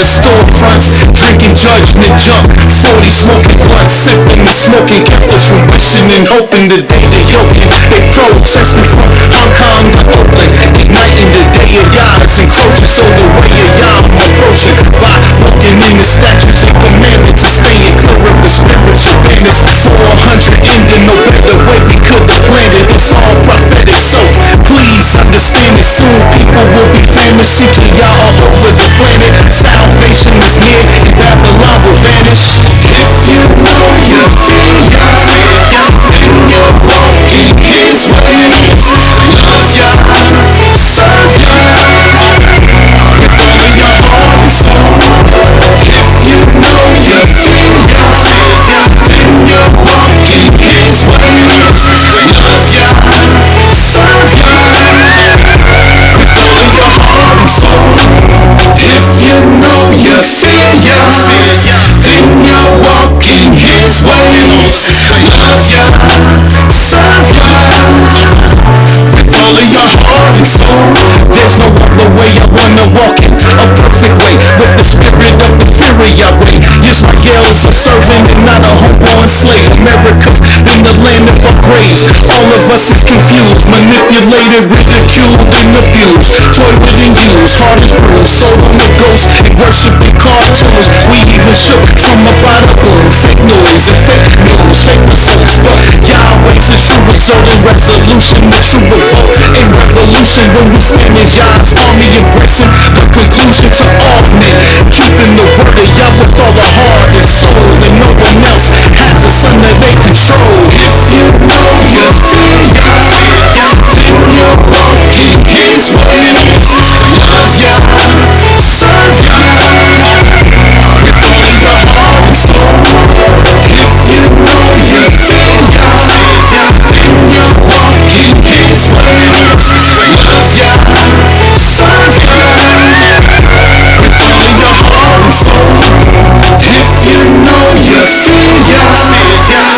the storefronts, drinking judgment junk, 40 smoking blunts, sipping the smoking, kept us from wishing and hoping the day they yoking. They protesting from Hong Kong to Oakland, igniting the day of Yah is encroaching, so the way of Yah I'm approaching by walking in the statutes and commandments and staying clear of the spiritual bandits. 400 Indian, no better way we could have planned it. It's all prophetic, so please understand it. Soon people will be famous, seeking Yah all over the planet. Salvation is near and Babylon will vanish. If you know you feel Yah, then you're walking His ways. Love Yah, serve Yah with all of your heart and soul. If you know you feel Yah, then you're walking His ways. Love Yah, serve Yah with all of your heart and soul. If you know you feel Yah, then you're walking His ways. Love Yah, serve Yah with all of your heart and soul. There's no other way I wanna walk in, a perfect way, with the spirit of the fear of Yahweh. Israel is a servant and not a homeborn slave. America's been the land of upgrades. All of us is confused, manipulated, ridiculed, and abused. Toyed and used, heart is bruised, soul on the ghost, and worshiping cartoons. We even shook from a bottle boom. Fake noise and fake news, fake results, but Yahweh's the true result and resolution, the true revolt and revolution. When we stand as Yah's army, embracing the conclusion to all men, keeping the word of Yah with all the heart and soul, and no one else has a son that they control. If you know you feel Yah, then you're walking His ways. Love Yah, serve Yah with all of your heart and soul. If you know you feel Yah, then you're walking His ways. Love Yah, serve Yah with all of your heart and soul. If you know you feel Yah,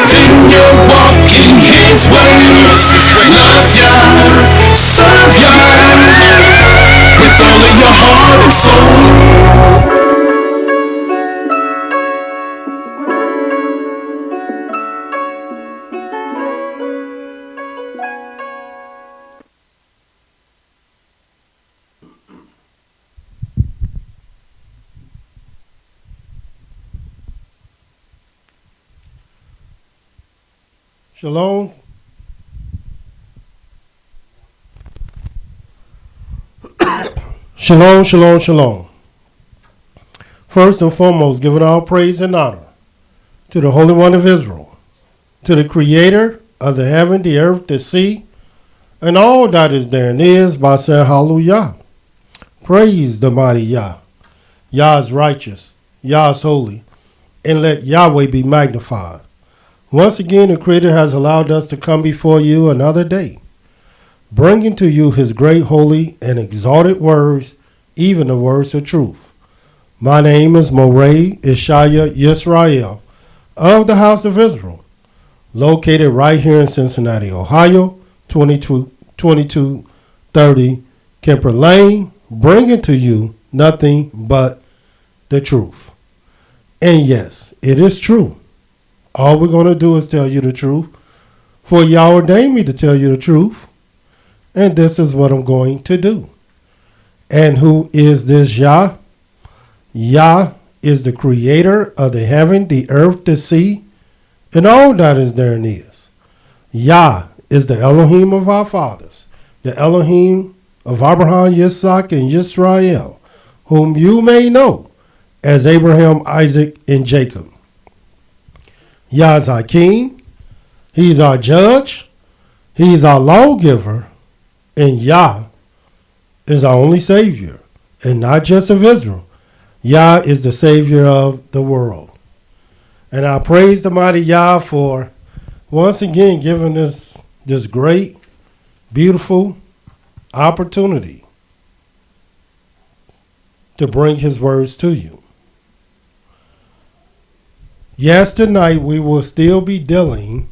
then you're walking His ways. Love Yah, serve Yah with all of your heart and soul. Shalom. Shalom, shalom, shalom. First and foremost, giving all praise and honor to the Holy One of Israel, to the Creator of the heaven, the earth, the sea, and all that is therein is, by saying hallelujah. Praise the mighty Yah. Yah is righteous, Yah is holy, and let Yahweh be magnified. Once again, the Creator has allowed us to come before you another day, bringing to you His great, holy, and exalted words, even the words of truth. My name is Moreh Ishaya Yisrael of the House of Israel, located right here in Cincinnati, Ohio, 2230 Kemper Lane, bringing to you nothing but the truth. And yes, it is true. All we're going to do is tell you the truth, for Yah ordained me to tell you the truth, and this is what I'm going to do. And who is this Yah? Yah is the creator of the heaven, the earth, the sea, and all that is therein is. Yah is the Elohim of our fathers, the Elohim of Abraham, Yitzhak, and Yisrael, whom you may know as Abraham, Isaac, and Jacob. Yah is our king, He's our judge, He's our lawgiver, and Yah is our only Savior, and not just of Israel. Yah is the Savior of the world. And I praise the mighty Yah for once again giving us this great, beautiful opportunity to bring His words to you. Yes, tonight we will still be dealing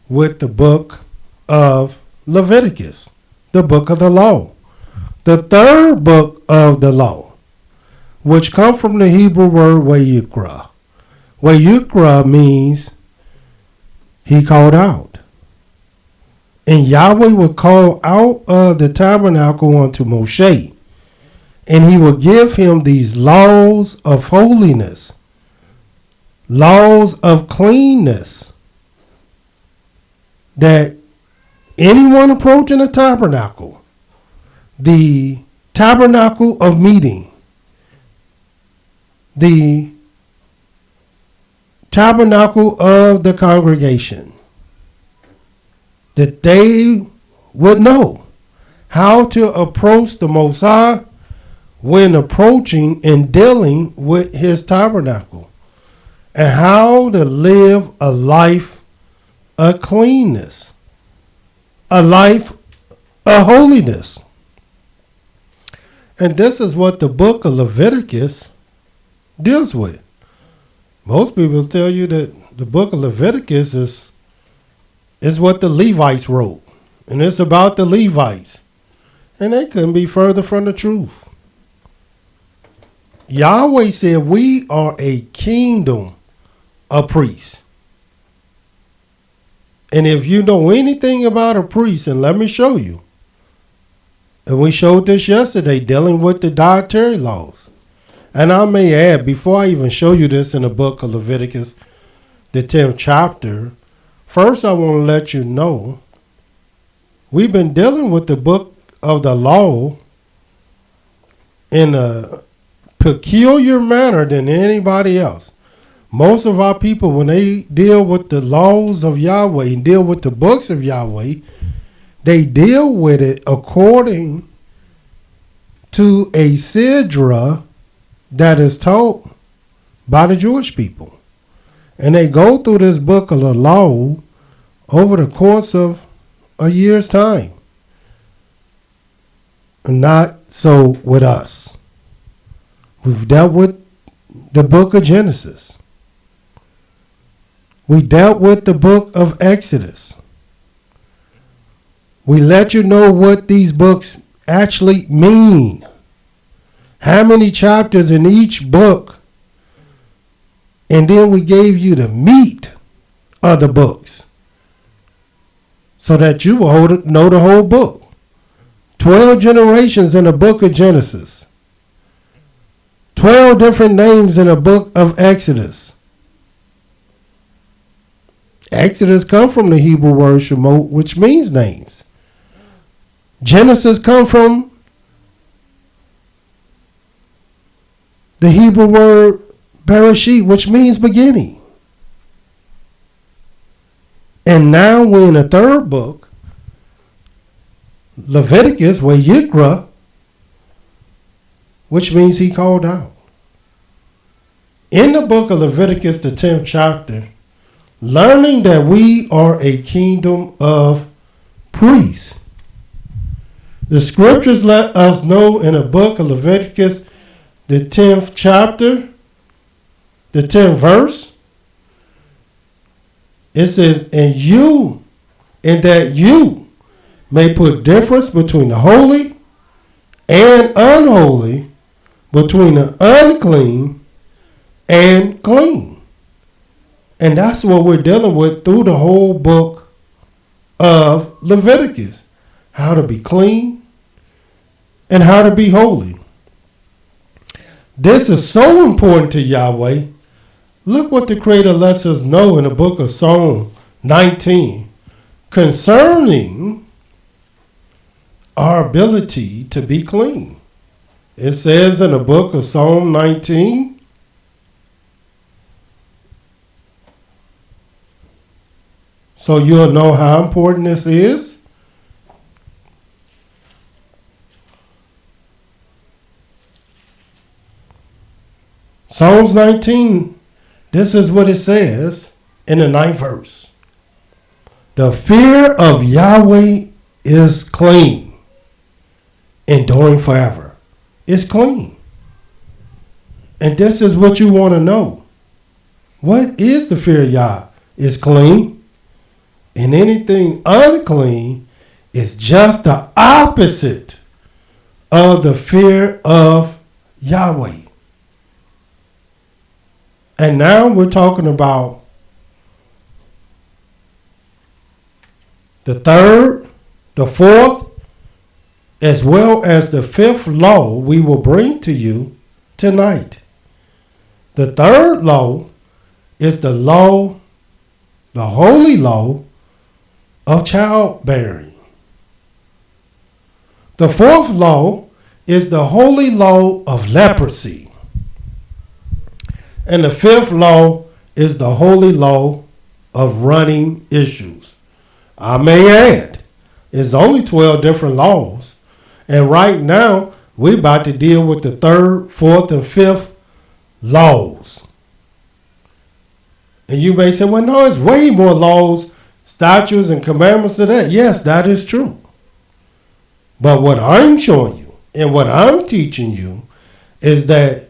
with the book of Leviticus, the book of the law, the third book of the law. which come from the Hebrew word Wayikra. Wayikra means he called out. And Yahweh would call out of the tabernacle unto Moshe. And he will give him these laws of holiness, laws of cleanness, that anyone approaching the tabernacle of meeting, the tabernacle of the congregation, that they would know how to approach the Most High when approaching and dealing with his tabernacle, and how to live a life of cleanness, a life of holiness. And this is what the book of Leviticus deals with. Most people tell you that the book of Leviticus is what the Levites wrote, and it's about the Levites, and they couldn't be further from the truth. Yahweh said we are a kingdom of priests. And if you know anything about a priest, and let me show you, and we showed this yesterday dealing with the dietary laws. And I may add, before I even show you this in the book of Leviticus, the 10th chapter, first I want to let you know we've been dealing with the book of the law in a peculiar manner than anybody else. Most of our people, when they deal with the laws of Yahweh and deal with the books of Yahweh, they deal with it according to a sidra that is taught by the Jewish people. And they go through this book of the law over the course of a year's time. Not so with us. We've dealt with the book of Genesis. We dealt with the book of Exodus. We let you know what these books actually mean. How many chapters in each book. And then we gave you the meat of the books, so that you will know the whole book. 12 generations in the book of Genesis. 12 different names in the book of Exodus. Exodus come from the Hebrew word Shemot, which means names. Genesis come from the Hebrew word Bereshit, which means beginning. And now we're in the third book, Leviticus, where Yikra, which means he called out. In the book of Leviticus, the 10th chapter, learning that we are a kingdom of priests. The scriptures let us know in the book of Leviticus, the 10th chapter, the 10th verse, it says, and that you may put difference between the holy and unholy, between the unclean and clean. And that's what we're dealing with through the whole book of Leviticus. How to be clean and how to be holy. This is so important to Yahweh. Look what the Creator lets us know in the book of Psalm 19 concerning our ability to be clean. It says in the book of Psalm 19, so you'll know how important this is. Psalms 19, this is what it says in the 9th verse. The fear of Yahweh is clean, enduring forever. It's clean. And this is what you want to know. What is the fear of Yah? It's clean. And anything unclean is just the opposite of the fear of Yahweh. And now we're talking about the third, the fourth, as well as the fifth law we will bring to you tonight. The third law is the law, the holy law of childbearing. The fourth law is the holy law of leprosy. And the fifth law is the holy law of running issues. I may add, it's only 12 different laws. And right now, we're about to deal with the third, fourth, and fifth laws. And you may say, well, no, it's way more laws, statutes, and commandments than that. Yes, that is true. But what I'm showing you and what I'm teaching you is that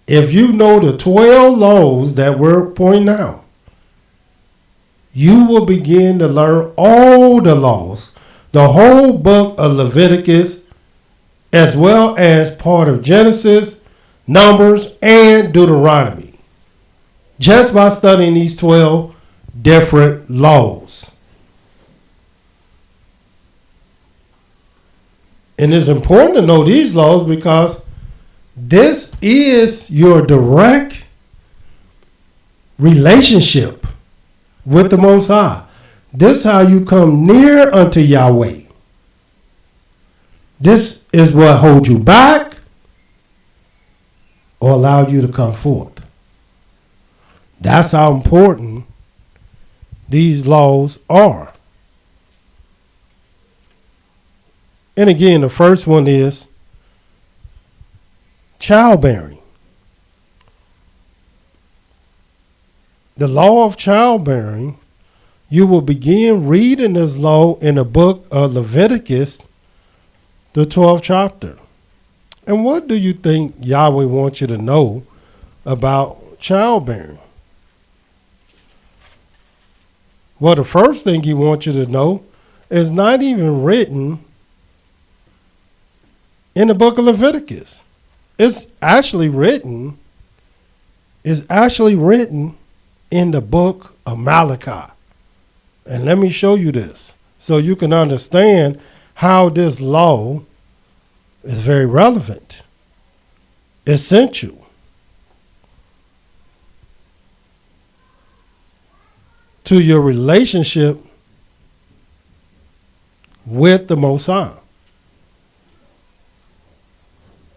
if you know the 12 laws that we're pointing out, you will begin to learn all the laws, the whole book of Leviticus, as well as part of Genesis, Numbers, and Deuteronomy, just by studying these 12 different laws. And it's important to know these laws because this is your direct relationship with the Most High. This is how you come near unto Yahweh. This is what holds you back or allow you to come forth. That's how important these laws are. And again, the first one is childbearing. The law of childbearing, you will begin reading this law in the book of Leviticus, the 12th chapter. And what do you think Yahweh wants you to know about childbearing? Well, the first thing he wants you to know is not even written in the book of Leviticus. It's actually written in the book of Malachi. And let me show you this so you can understand how this law is very relevant, essential. To your relationship with the Most High.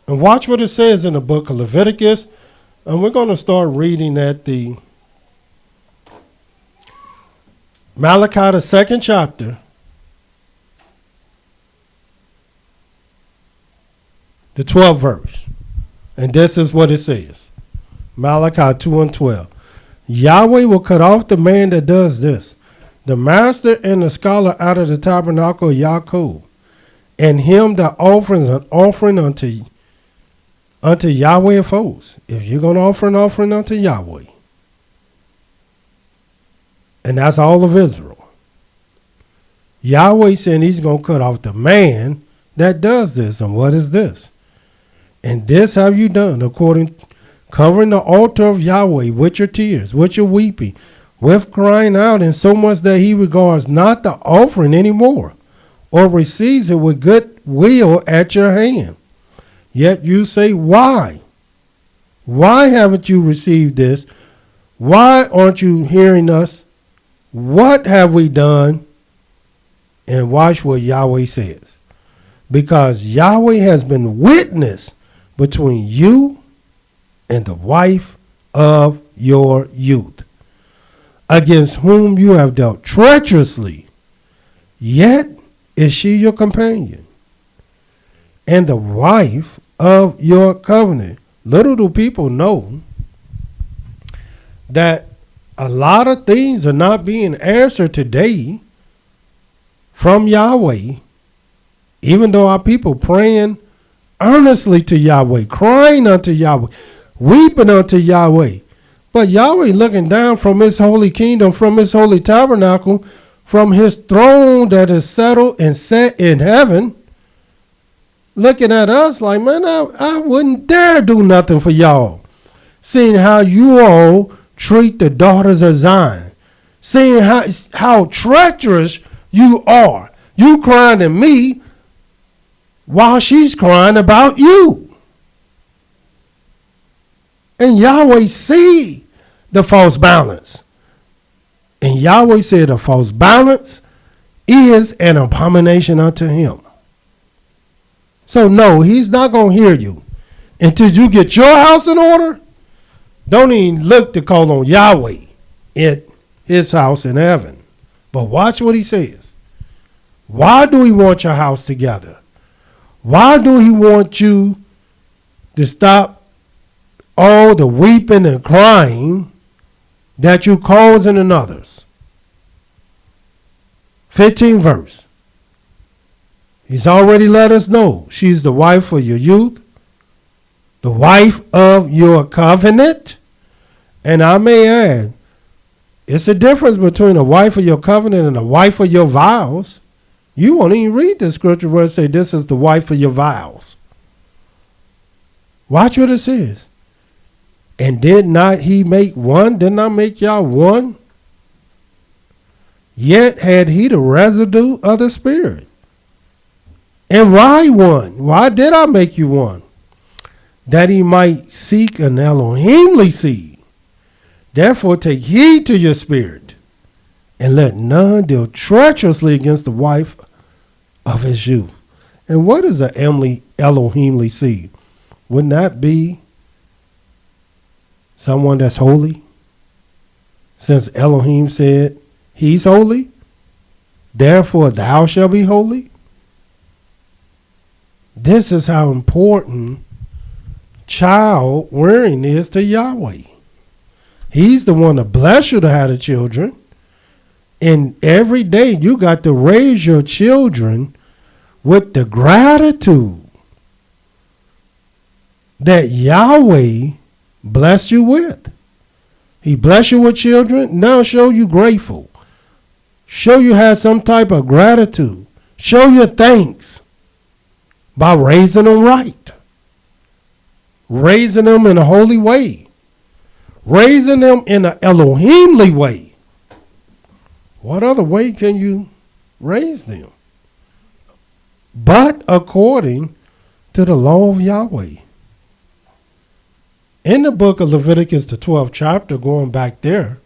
And watch what it says in the book of Leviticus. And we're going to start reading at the Malachi, the 2nd chapter, the 12th verse. And this is what it says. Malachi 2:12. Yahweh will cut off the man that does this, the master and the scholar out of the tabernacle of Yaakov, and him that offers an offering unto Yahweh of hosts. If you're going to offer an offering unto Yahweh, and that's all of Israel, Yahweh said he's going to cut off the man that does this. And what is this? And this have you done according covering the altar of Yahweh with your tears, with your weeping, with crying out, in so much that he regards not the offering anymore, or receives it with good will at your hand. Yet you say, why? Why haven't you received this? Why aren't you hearing us? What have we done? And watch what Yahweh says. Because Yahweh has been witness between you and the wife of your youth, against whom you have dealt treacherously, yet is she your companion, and the wife of your covenant. Little do people know that a lot of things are not being answered today from Yahweh, even though our people praying earnestly to Yahweh, crying unto Yahweh, weeping unto Yahweh. But Yahweh looking down from his holy kingdom, from his holy tabernacle, from his throne that is settled and set in heaven, looking at us like, man, I wouldn't dare do nothing for y'all. seeing how you all treat the daughters of Zion, seeing how treacherous you are. You crying to me while she's crying about you. And Yahweh see the false balance. And Yahweh said a false balance is an abomination unto him. So no, he's not going to hear you until you get your house in order. Don't even look to call on Yahweh at his house in heaven. But watch what he says. Why do he want your house together? Why do he want you to stop all the weeping and crying that you causing in others? 15th verse. He's already let us know she's the wife of your youth, the wife of your covenant. And I may add, it's a difference between a wife of your covenant and a wife of your vows. You won't even read the scripture where it says this is the wife of your vows. Watch what it says. And did not he make one? Didn't I make y'all one? Yet had he the residue of the Spirit. And why one? Why did I make you one? That he might seek an Elohimly seed. Therefore take heed to your spirit, and let none deal treacherously against the wife of his youth. And what is an Elohimly seed? Wouldn't that be someone that's holy? Since Elohim said he's holy, therefore thou shalt be holy. This is how important child rearing is to Yahweh. He's the one to bless you to have the children. And every day you got to raise your children with the gratitude that Yahweh blessed you with. He blessed you with children. Now show you grateful. Show you have some type of gratitude. Show your thanks by raising them right. Raising them in a holy way. Raising them in an Elohimly way. What other way can you raise them? But according to the law of Yahweh. In the book of Leviticus, the 12th chapter, going back there,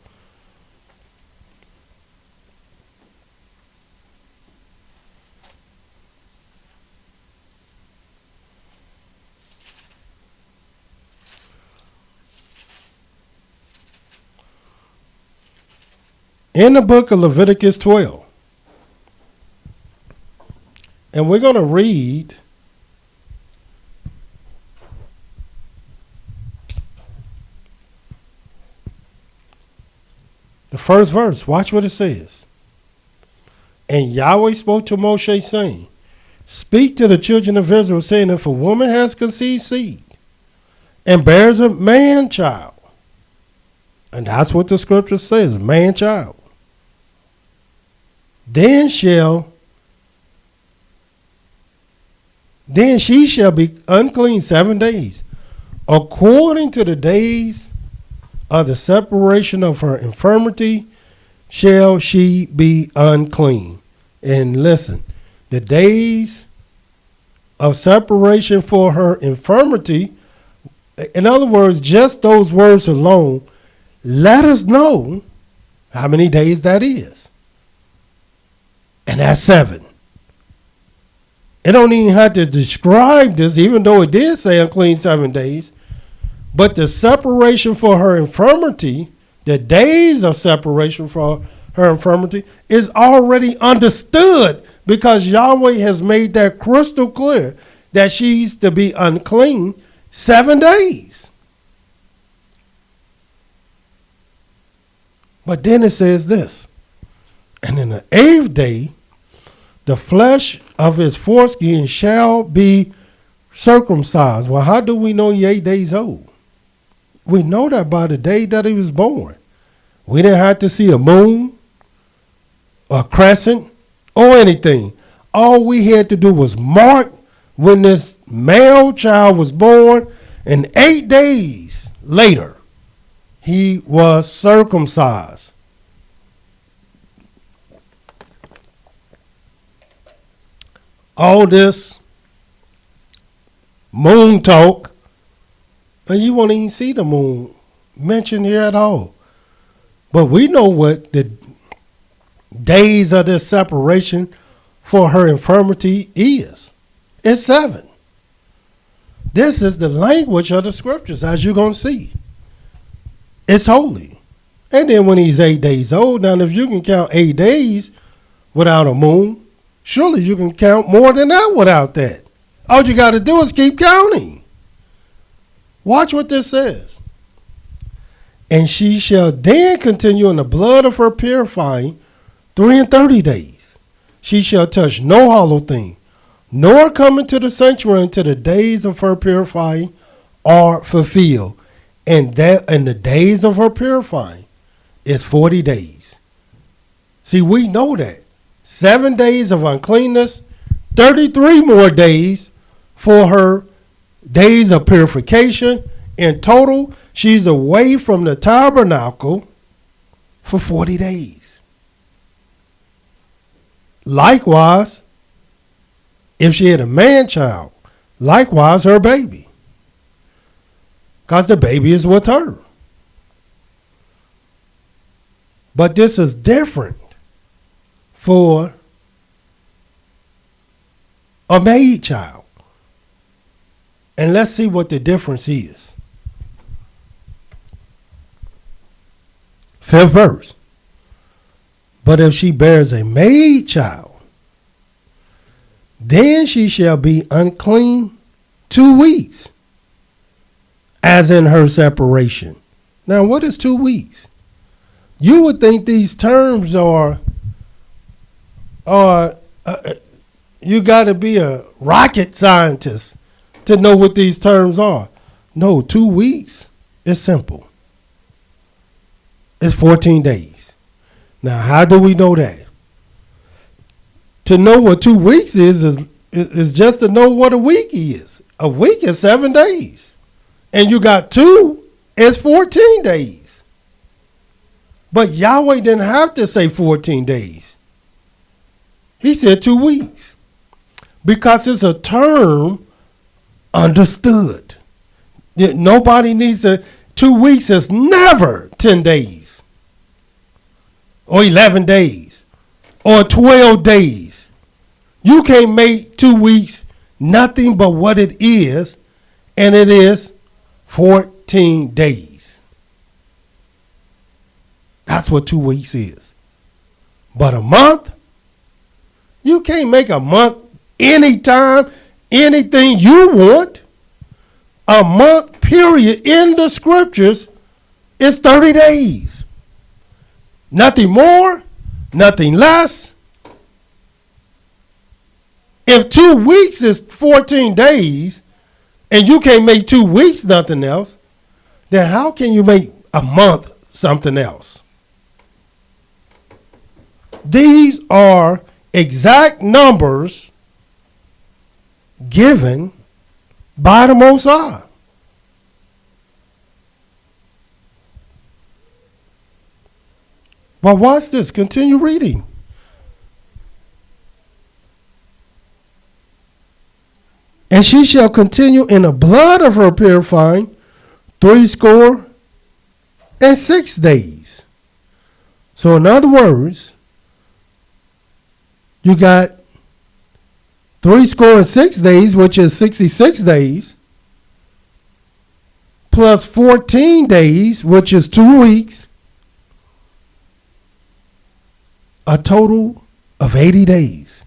in the book of Leviticus 12. And we're going to read the first verse. Watch what it says. And Yahweh spoke to Moshe, saying, speak to the children of Israel, saying, if a woman has conceived seed and bears a man child, and that's what the scripture says, man child, then she shall be unclean 7 days, according to the days of the separation of her infirmity shall she be unclean. And listen, the days of separation for her infirmity, in other words, just those words alone, let us know how many days that is. And that's 7. It don't even have to describe this, even though it did say unclean 7 days. But the separation for her infirmity, the days of separation for her infirmity, is already understood because Yahweh has made that crystal clear that she's to be unclean 7 days. But then it says this, and in the 8th day, the flesh of his foreskin shall be circumcised. Well, how do we know he's 8 days old? We know that by the day that he was born. We didn't have to see a moon, a crescent, or anything. All we had to do was mark when this male child was born, and 8 days later, he was circumcised. All this moon talk, and you won't even see the moon mentioned here at all. But we know what the days of this separation for her infirmity is. It's 7. This is the language of the scriptures, as you're going to see. It's holy. And then when he's 8 days old, now if you can count 8 days without a moon, surely you can count more than that without that. All you got to do is keep counting. Watch what this says. And she shall then continue in the blood of her purifying 3 days. She shall touch no hollow thing, nor come into the sanctuary until the days of her purifying are fulfilled. And the days of her purifying is 40 days. See, we know that. 7 days of uncleanness, 33 more days for her days of purification. In total, she's away from the tabernacle for 40 days. Likewise, if she had a man child, likewise her baby. Because the baby is with her. But this is different for a maid child. And let's see what the difference is. 5th verse. But if she bears a maid child, then she shall be unclean 2 weeks, as in her separation. Now, what is 2 weeks? You would think these terms are you got to be a rocket scientist to know what these terms are. No, 2 weeks is simple. It's 14 days. Now, how do we know that? To know what 2 weeks is just to know what a week is. A week is 7 days. And you got 2, it's 14 days. But Yahweh didn't have to say 14 days. He said 2 weeks. Because it's a term understood. Nobody needs 2 weeks is never 10 days. Or 11 days. Or 12 days. You can't make 2 weeks nothing but what it is. And it is 14 days. That's what 2 weeks is. But a month, you can't make a month anytime, anything you want. A month period in the scriptures is 30 days. Nothing more, nothing less. If 2 weeks is 14 days, and you can't make 2 weeks nothing else, then how can you make a month something else? These are exact numbers given by the Most High. But watch this. Continue reading. And she shall continue in the blood of her purifying 66 days. So in other words, you got 66 days, which is 66 days, plus 14 days, which is 2 weeks, a total of 80 days.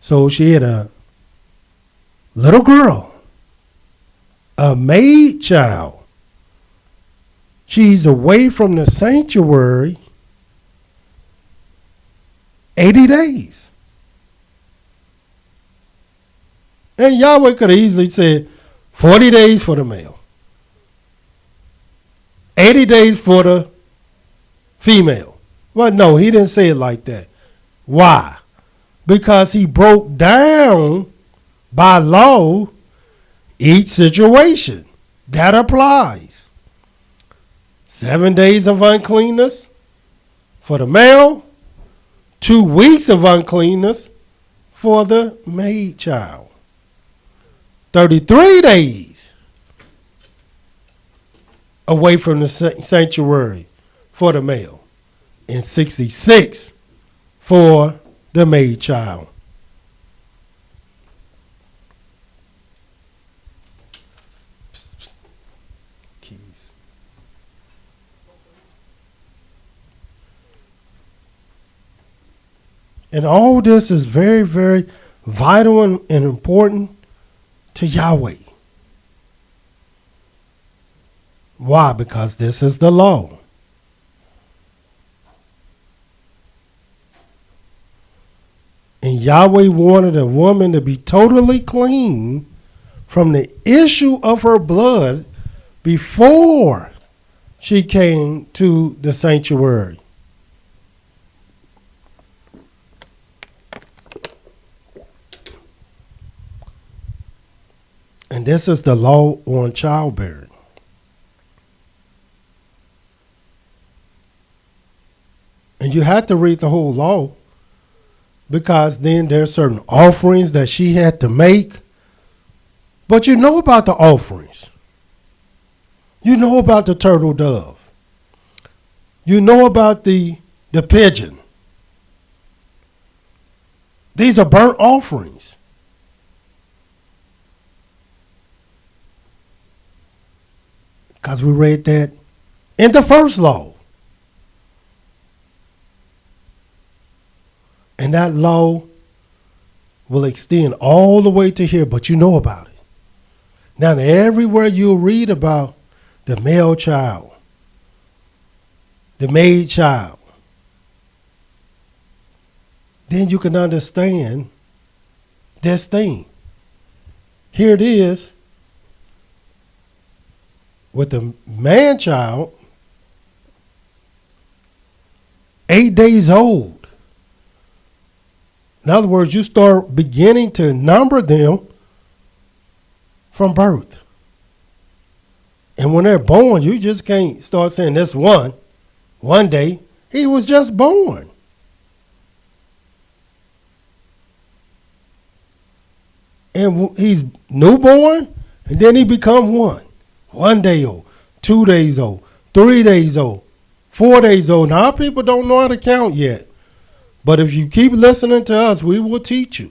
So she had a little girl, a maid child. She's away from the sanctuary 80 days. And Yahweh could have easily said 40 days for the male, 80 days for the female. Well, no, he didn't say it like that. Why? Because he broke down by law each situation. That applies. 7 days of uncleanness for the male, 2 weeks of uncleanness for the maid child, 33 days away from the sanctuary for the male, and 66 for the maid child. Keys. And all this is very, very vital and important to Yahweh. Why? Because this is the law. And Yahweh wanted a woman to be totally clean from the issue of her blood before she came to the sanctuary. And this is the law on childbearing. And you had to read the whole law, because then there's certain offerings that she had to make. But you know about the offerings. You know about the turtle dove. You know about the pigeon. These are burnt offerings. Because we read that in the first law. And that law will extend all the way to here, but you know about it. Now, everywhere you'll read about the male child, the maid child, then you can understand this thing. Here it is with the man child, 8 days old. In other words, you start beginning to number them from birth. And when they're born, you just can't start saying this one day. He was just born. And he's newborn, and then he become 1 day old, 2 days old, 3 days old, 4 days old. Now, people don't know how to count yet. But if you keep listening to us, we will teach you.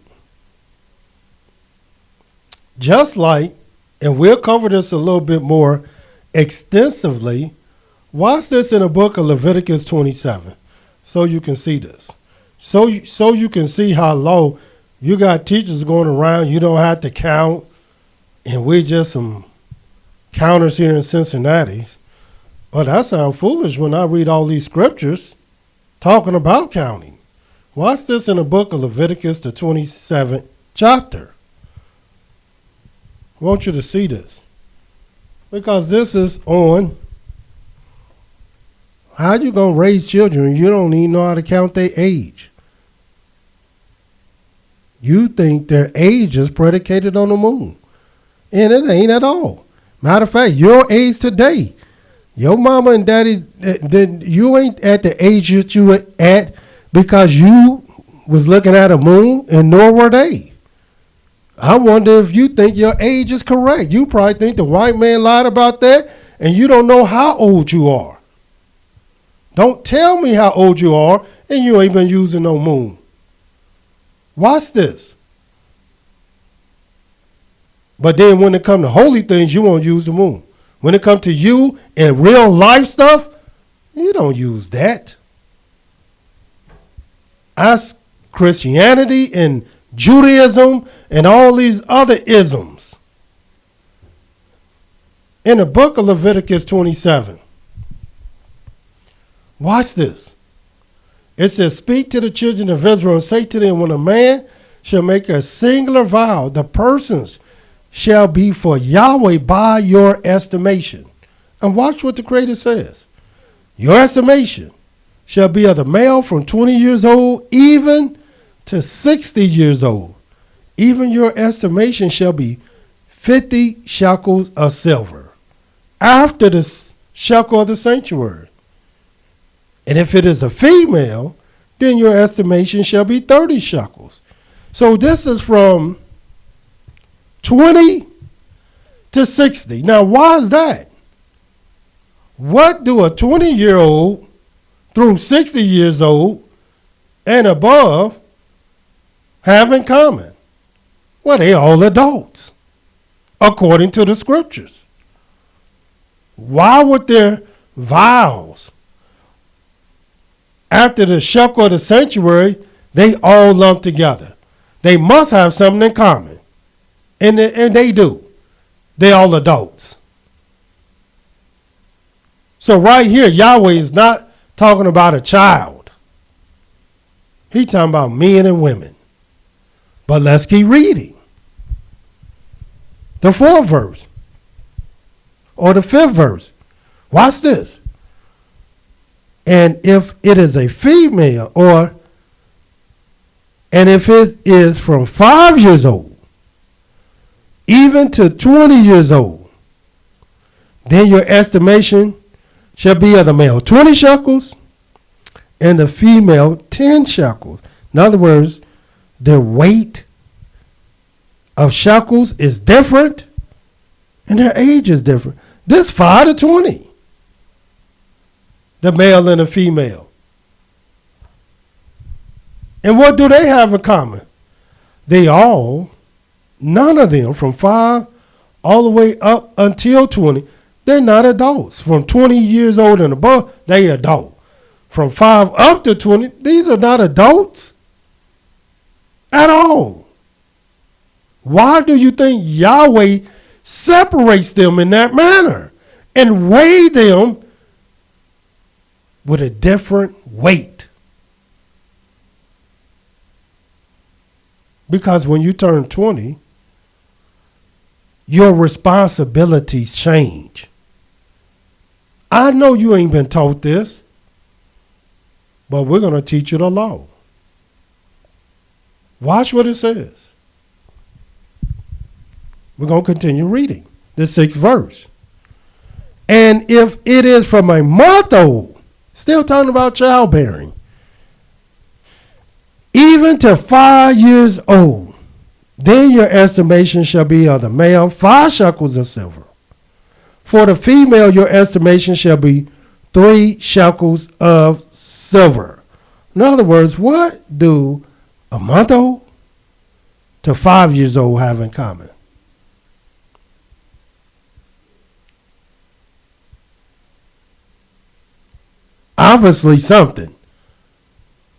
Just like, and we'll cover this a little bit more extensively, watch this in the book of Leviticus 27 so you can see this. So you can see how low you got teachers going around, you don't have to count, and we're just some counters here in Cincinnati. Well, that sounds foolish when I read all these scriptures talking about counting. Watch this in the book of Leviticus, the 27th chapter. I want you to see this, because this is on how you going to raise children and you don't even know how to count their age. You think their age is predicated on the moon, and it ain't at all. Matter of fact, your age today, your mama and daddy, you ain't at the age that you were at because you was looking at a moon, and nor were they. I wonder if you think your age is correct. You probably think the white man lied about that, and you don't know how old you are. Don't tell me how old you are, and you ain't been using no moon. Watch this. But then when it comes to holy things, you won't use the moon. When it comes to you and real life stuff, you don't use that. Ask Christianity and Judaism and all these other isms. In the book of Leviticus 27, watch this. It says, speak to the children of Israel and say to them, when a man shall make a singular vow, the persons shall be for Yahweh by your estimation. And watch what the Creator says. Your estimation shall be of the male from 20 years old even to 60 years old. Even your estimation shall be 50 shekels of silver. After the shekel of the sanctuary. And if it is a female, then your estimation shall be 30 shekels. So this is from 20 to 60. Now, why is that? What do a 20-year-old through 60 years old and above have in common? Well, they all adults, according to the scriptures. Why would their vows after the shekel of the sanctuary, they all lump together? They must have something in common. And they do. They all adults. So right here, Yahweh is not talking about a child. He's talking about men and women. But let's keep reading. The 4th verse. Or the 5th verse. Watch this. And if it is a female, and if it is from 5 years old, even to 20 years old, then your estimation shall be of the male 20 shekels and the female 10 shekels. In other words, the weight of shekels is different and their age is different. This 5 to 20, the male and the female. And what do they have in common? None of them, from 5 all the way up until 20, they're not adults. From 20 years old and above, they adult. From 5 up to 20, these are not adults at all. Why do you think Yahweh separates them in that manner and weigh them with a different weight? Because when you turn 20, your responsibilities change. I know you ain't been taught this, but we're going to teach you the law. Watch what it says. We're going to continue reading the 6th verse. And if it is from a month old, still talking about childbearing, even to 5 years old, then your estimation shall be of the male 5 shekels of silver. For the female, your estimation shall be 3 shekels of silver. In other words, what do a month old to 5 years old have in common? Obviously something.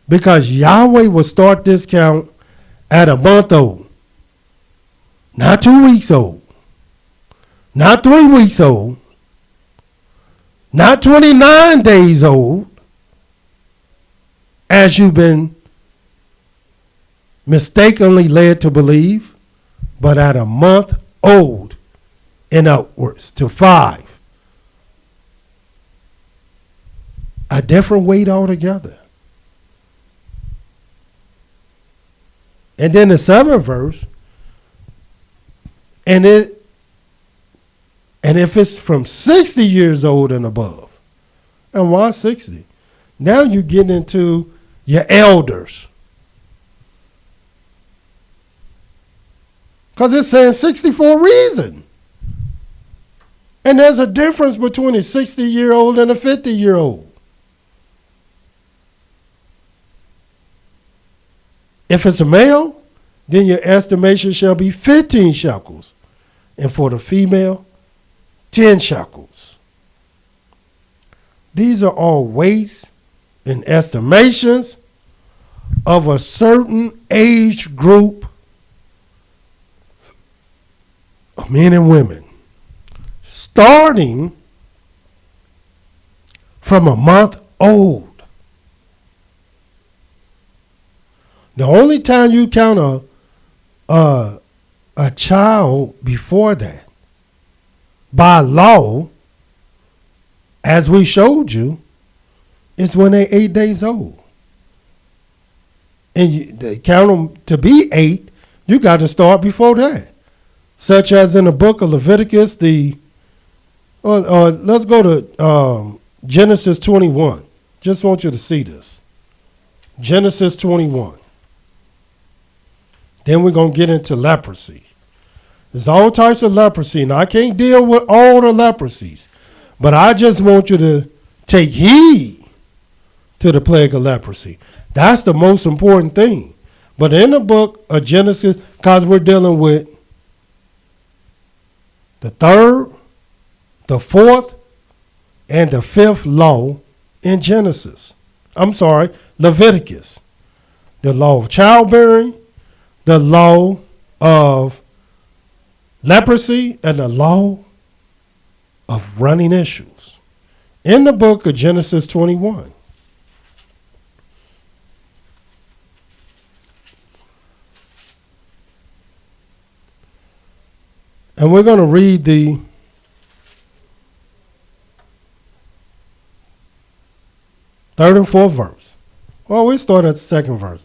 Because Yahweh will start this count at a month old. Not 2 weeks old. Not 3 weeks old. Not 29 days old. As you've been mistakenly led to believe. But at a month old and upwards to 5. A different weight altogether. And then the 7th verse, and if it's from 60 years old and above, and why 60? Now you get into your elders. Because it's saying 60 for a reason. And there's a difference between a 60-year-old and a 50-year-old. If it's a male, then your estimation shall be 15 shekels. And for the female, 10 shekels. These are all weights and estimations of a certain age group of men and women, starting from a month old. The only time you count a child before that, by law, as we showed you, is when they're 8 days old. And they count them to be 8, you got to start before that. Such as in the book of Leviticus, the Or let's go to Genesis 21. Just want you to see this. Genesis 21. Then we're going to get into leprosy. There's all types of leprosy. Now, I can't deal with all the leprosies, but I just want you to take heed to the plague of leprosy. That's the most important thing. But in the book of Genesis, because we're dealing with the third, the fourth, and the fifth law in Genesis. I'm sorry, Leviticus. The law of childbearing, the law of leprosy, and the law of running issues. In the book of Genesis 21. And we're going to read the third and fourth verse. Well, we start at the second verse.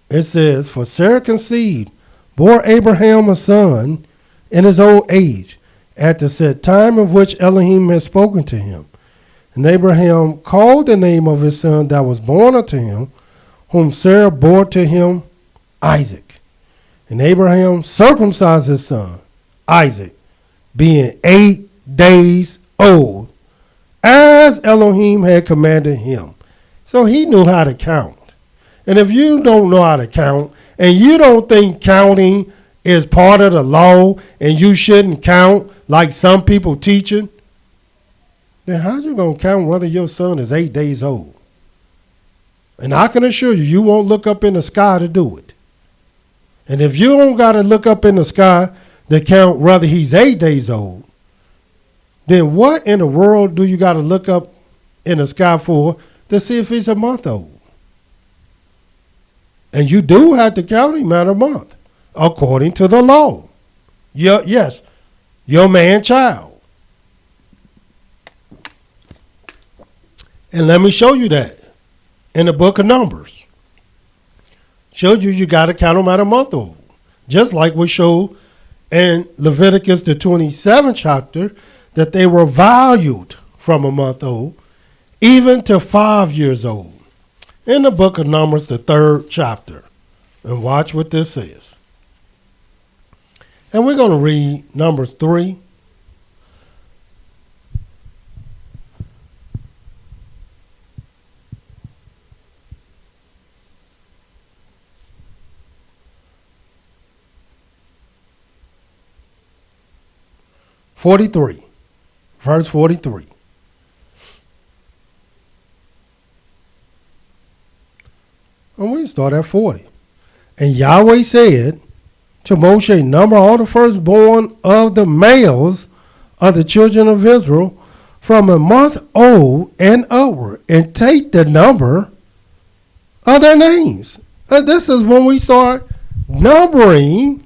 It says, "For Sarah conceived, bore Abraham a son in his old age, at the set time of which Elohim had spoken to him. And Abraham called the name of his son that was born unto him, whom Sarah bore to him, Isaac. And Abraham circumcised his son, Isaac, being 8 days old, as Elohim had commanded him." So he knew how to count. And if you don't know how to count, and you don't think counting is part of the law, and you shouldn't count like some people teaching, then how you going to count whether your son is 8 days old? And I can assure you, you won't look up in the sky to do it. And if you don't got to look up in the sky to count whether he's 8 days old, then what in the world do you got to look up in the sky for to see if he's a month old? And you do have to count him at a month, according to the law. Yes, your man child. And let me show you that in the book of Numbers. Showed you got to count them at a month old. Just like we showed in Leviticus, the 27th chapter, that they were valued from a month old, even to 5 years old. In the book of Numbers, the 3rd chapter. And watch what this says. And we're going to read Numbers 3. Verse 43. And we start at 40. "And Yahweh said to Moshe, number all the firstborn of the males of the children of Israel from a month old and upward, and take the number of their names." And this is when we start numbering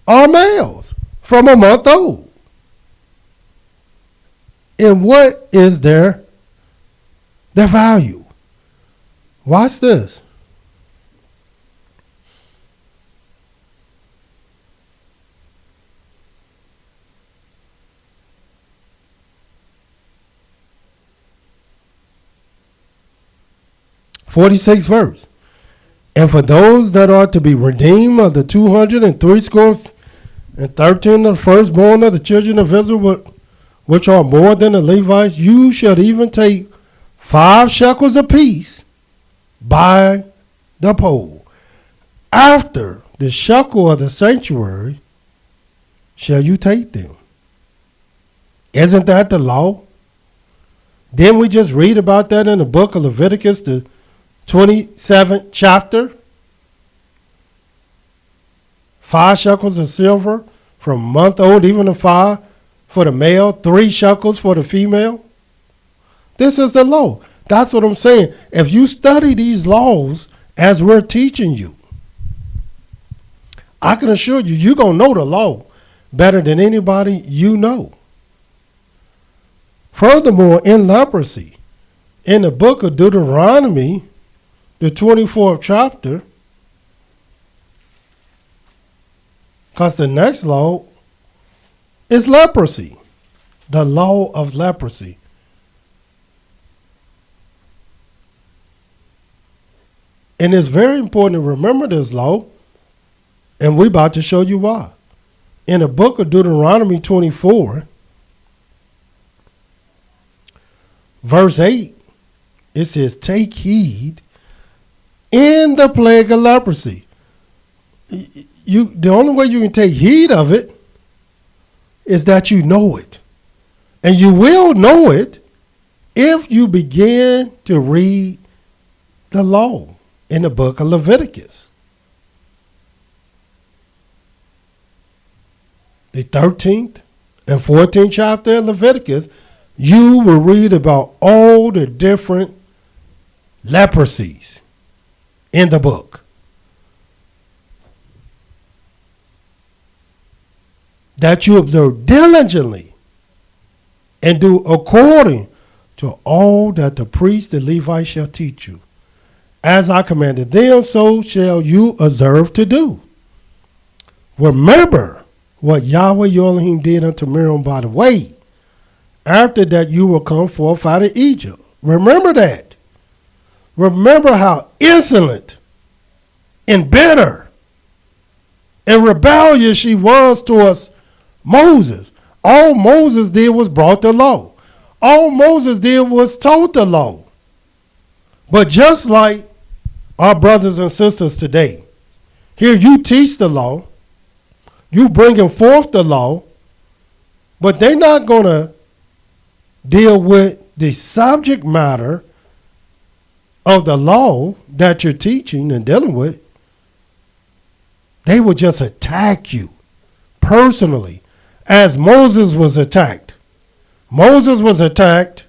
our males from a month old. And what is their value? Watch this. '46th verse. "And for those that are to be redeemed of the 213 of the firstborn of the children of Israel, which are more than the Levites, you shall even take 5 shekels apiece by the pole. After the shekel of the sanctuary shall you take them." Isn't that the law? Didn't we just read about that in the book of Leviticus, the 27th chapter? 5 shekels of silver from a month old, even to 5 for the male, 3 shekels for the female. This is the law. That's what I'm saying. If you study these laws as we're teaching you, I can assure you, you're going to know the law better than anybody you know. Furthermore, in leprosy, in the book of Deuteronomy, the 24th chapter, because the next law is leprosy. the law of leprosy. And it's very important to remember this law, and we're about to show you why. In the book of Deuteronomy 24, verse 8, it says, take heed in the plague of leprosy. The only way you can take heed of it is that you know it. And you will know it if you begin to read the law in the book of Leviticus. The 13th and 14th chapter of Leviticus, you will read about all the different leprosies in the book. That you observe diligently and do according to all that the priest, the Levite, shall teach you. As I commanded them, so shall you observe to do. Remember what Yahweh your Elohim did unto Miriam by the way, after that you will come forth out of Egypt. Remember that. Remember how insolent and bitter and rebellious she was towards Moses. All Moses did was brought the law. All Moses did was taught the law. But just like our brothers and sisters today, here you teach the law, you bringing forth the law, but they're not going to deal with the subject matter of the law that you're teaching and dealing with. They will just attack you personally, as Moses was attacked. Moses was attacked.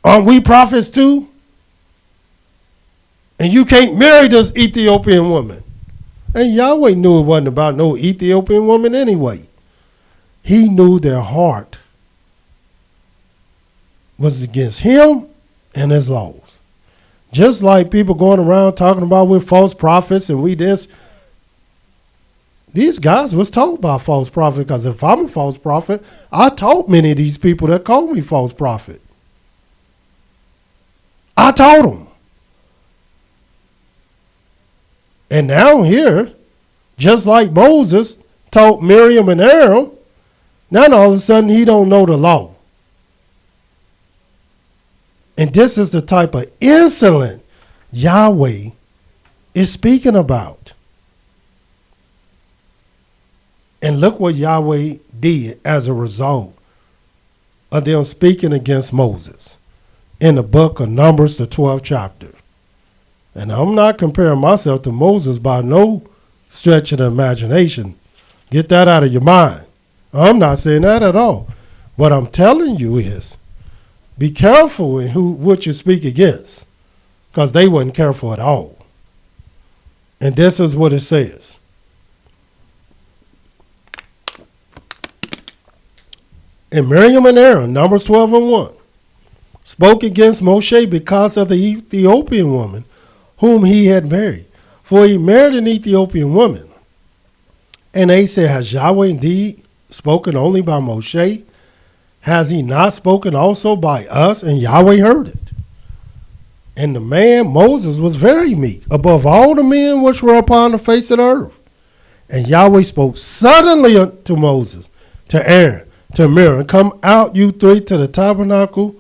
Aren't we prophets too? And you can't marry this Ethiopian woman. And Yahweh knew it wasn't about no Ethiopian woman anyway. He knew their heart was against him and his laws. Just like people going around talking about we're false prophets and we this. These guys was told by false prophet, because if I'm a false prophet, I taught many of these people that call me false prophet. I taught them. And now here, just like Moses taught Miriam and Aaron, now all of a sudden he don't know the law. And this is the type of insolent Yahweh is speaking about. And look what Yahweh did as a result of them speaking against Moses in the book of Numbers, the 12th chapter. And I'm not comparing myself to Moses by no stretch of the imagination. Get that out of your mind. I'm not saying that at all. What I'm telling you is, be careful in what you speak against, because they weren't careful at all. And this is what it says. And Miriam and Aaron, Numbers 12 and 1, spoke against Moshe because of the Ethiopian woman whom he had married. For he married an Ethiopian woman. And they said, has Yahweh indeed spoken only by Moshe? Has he not spoken also by us? And Yahweh heard it. And the man Moses was very meek, above all the men which were upon the face of the earth. And Yahweh spoke suddenly unto Moses, to Aaron, to Miriam, come out you three to the tabernacle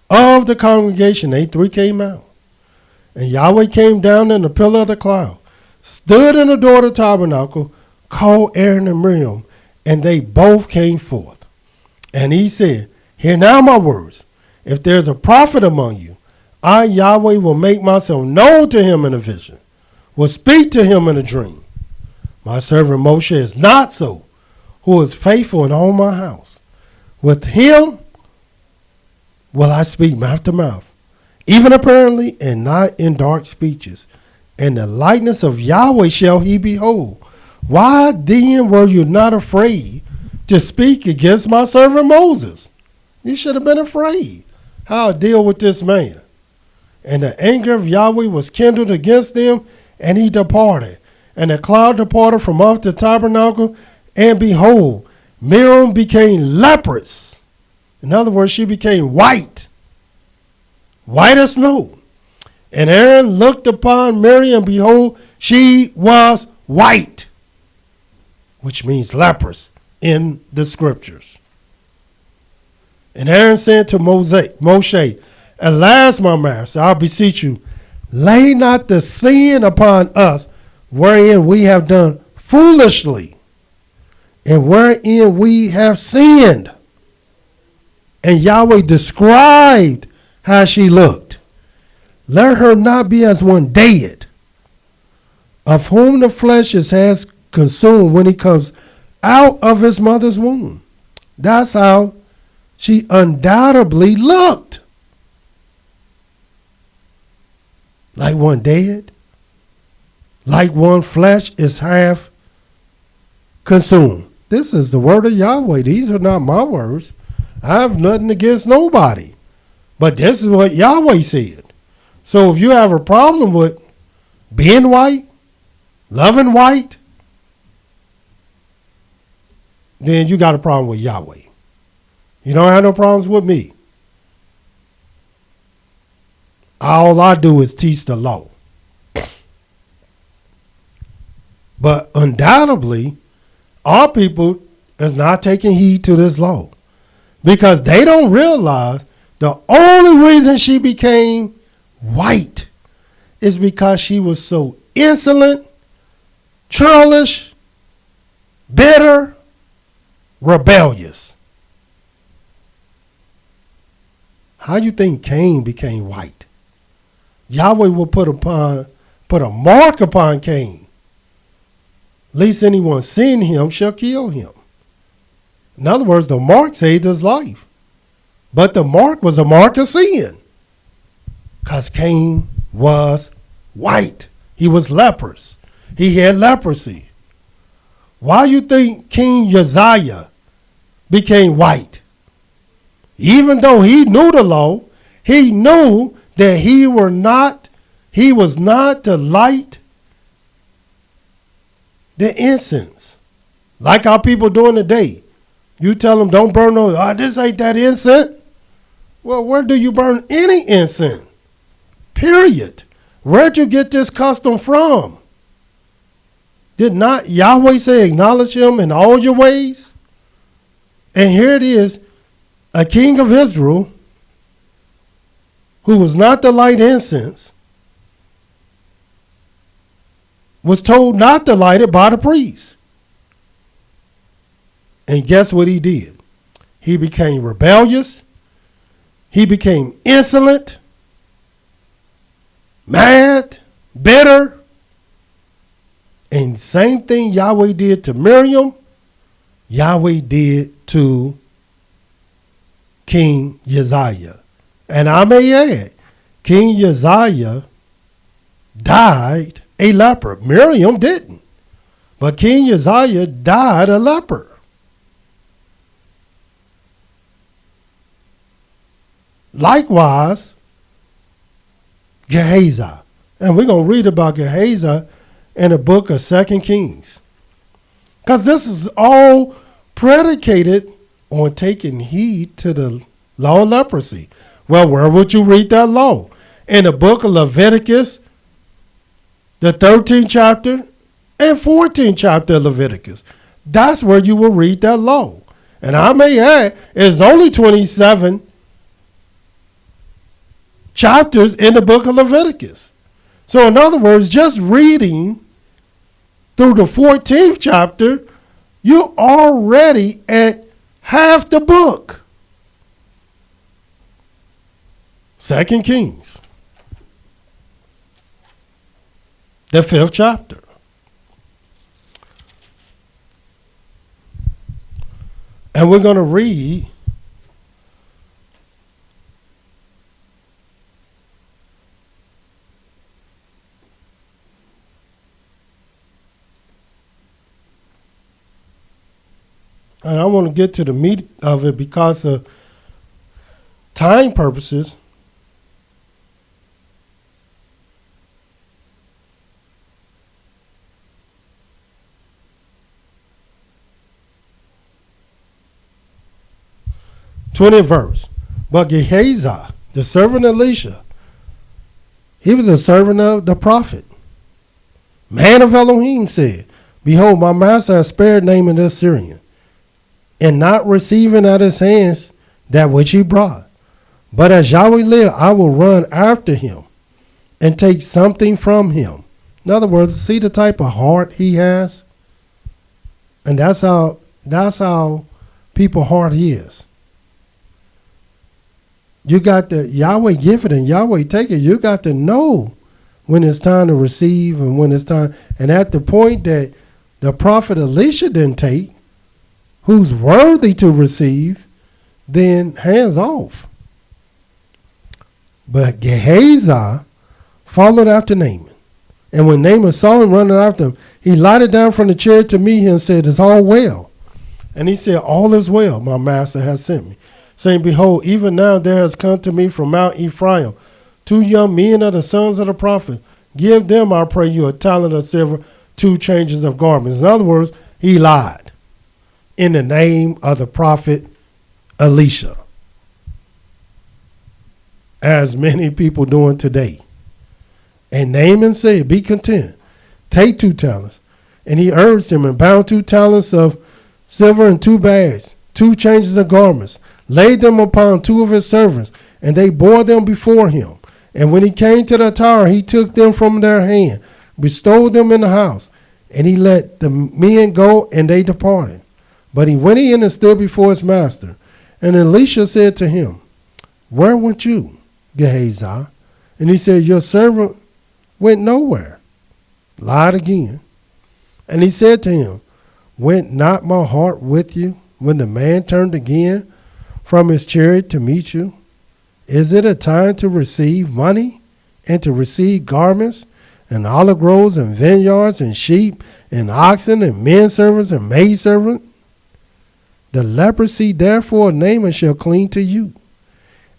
of the congregation. They three came out. And Yahweh came down in the pillar of the cloud, stood in the door of the tabernacle, called Aaron and Miriam, and they both came forth. And he said, hear now my words. If there's a prophet among you, I, Yahweh, will make myself known to him in a vision, will speak to him in a dream. My servant Moshe is not so, who is faithful in all my house. With him will I speak mouth to mouth, even apparently, and not in dark speeches. And the likeness of Yahweh shall he behold. Why then were you not afraid to speak against my servant Moses? You should have been afraid. How I deal with this man. And the anger of Yahweh was kindled against them, and he departed. And the cloud departed from off the tabernacle, and behold, Miriam became leprous. In other words, she became white as snow. And Aaron looked upon Miriam, behold, she was white, which means leprous in the scriptures. And Aaron said to Moshe, alas, my master, I beseech you, lay not the sin upon us wherein we have done foolishly and wherein we have sinned. And Yahweh described how she looked. Let her not be as one dead, of whom the flesh is has consumed when he comes out of his mother's womb. That's how she undoubtedly looked. Like one dead, like one flesh is half consumed. This is the word of Yahweh. These are not my words. I have nothing against nobody. But this is what Yahweh said. So if you have a problem with being white, loving white, then you got a problem with Yahweh. You don't have no problems with me. All I do is teach the law. But undoubtedly, our people is not taking heed to this law. Because they don't realize the only reason she became white is because she was so insolent, churlish, bitter, rebellious. How do you think Cain became white? Yahweh will put a mark upon Cain. Least anyone seeing him shall kill him. In other words, the mark saved his life. But the mark was a mark of sin. Because Cain was white. He was leprous. He had leprosy. Why do you think King Uzziah became white? Even though he knew the law, he knew that he was not to light the incense. Like our people doing today. You tell them don't burn no, this ain't that incense. Well, where do you burn any incense? Period. Where'd you get this custom from? Did not Yahweh say acknowledge him in all your ways? And here it is, a king of Israel who was not to light incense was told not to light it by the priest. And guess what he did? He became rebellious. He became insolent, mad, bitter. And same thing Yahweh did to Miriam, Yahweh did to King Uzziah. And I may add, King Uzziah died a leper. Miriam didn't. But King Uzziah died a leper. Likewise, Gehazi. And we're going to read about Gehazi in the book of 2 Kings. Because this is all predicated on taking heed to the law of leprosy. Well, where would you read that law? In the book of Leviticus, the 13th chapter and 14th chapter of Leviticus. That's where you will read that law. And I may add, it's only 27 chapters in the book of Leviticus. So in other words, just reading through the 14th chapter, you're already at half the book. 2 Kings, the 5th chapter. And we're going to read and I want to get to the meat of it because of time purposes. 20th verse. But Gehazi, the servant of Elisha, he was a servant of the prophet. Man of Elohim said, Behold, my master has spared Naaman the Syrian, and not receiving at his hands that which he brought. But as Yahweh live, I will run after him and take something from him. In other words, see the type of heart he has? And that's how people's heart is. You got to, Yahweh give it and Yahweh take it. You got to know when it's time to receive and when it's time. And at the point that the prophet Elisha didn't take, who's worthy to receive, then hands off. But Gehazi followed after Naaman. And when Naaman saw him running after him, he lighted down from the chariot to meet him and said, It's all well. And he said, All is well, my master has sent me, saying, Behold, even now there has come to me from Mount Ephraim 2 young men of the sons of the prophet. Give them, I pray you, a talent of silver, 2 changes of garments. In other words, he lied in the name of the prophet Elisha, as many people doing today. And Naaman said, Be content, take 2 talents. And he urged him and bound 2 talents of silver in 2 bags, 2 changes of garments, laid them upon 2 of his servants, and they bore them before him. And when he came to the tower, he took them from their hand, bestowed them in the house, and he let the men go, and they departed. But he went in and stood before his master. And Elisha said to him, Where went you, Gehazi? And he said, Your servant went nowhere. Lied again. And he said to him, Went not my heart with you when the man turned again from his chariot to meet you? Is it a time to receive money and to receive garments and olive groves and vineyards and sheep and oxen and men servants and maid servants? The leprosy therefore of Naaman shall cling to you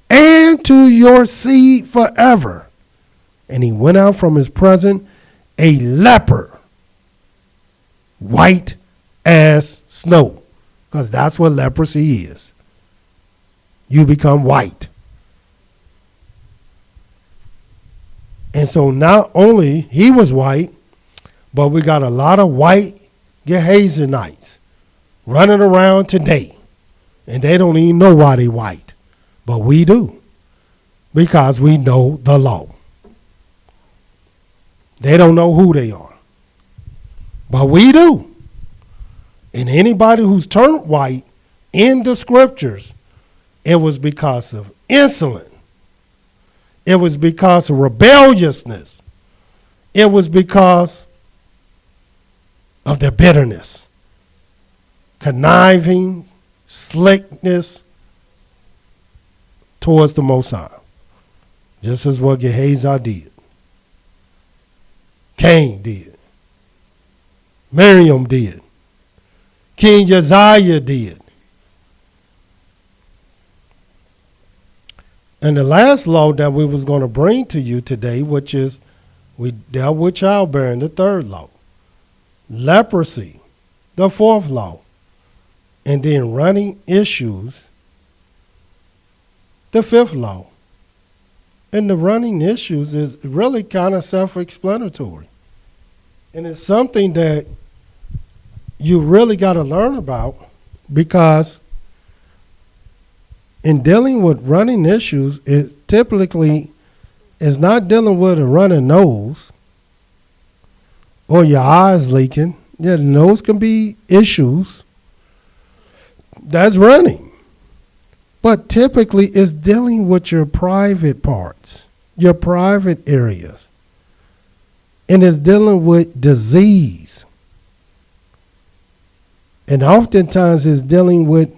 and to your seed forever. And he went out from his presence a leper, white as snow, because that's what leprosy is. You become white. And so not only he was white, but we got a lot of white Gehaziites running around today. And they don't even know why they white. But we do. Because we know the law. They don't know who they are. But we do. And anybody who's turned white in the scriptures, it was because of insolence. It was because of rebelliousness. It was because of their bitterness, conniving, slickness towards the Most High. This is what Gehazi did. Cain did. Miriam did. King Uzziah did. And the last law that we was going to bring to you today, which is we dealt with childbearing, the 3rd law. Leprosy, the 4th law. And then running issues, the 5th law. And the running issues is really kind of self-explanatory. And it's something that you really got to learn about, because in dealing with running issues, it typically is not dealing with a running nose or your eyes leaking. Yeah, the nose can be issues. That's running. But typically it's dealing with your private parts, your private areas. And it's dealing with disease. And oftentimes it's dealing with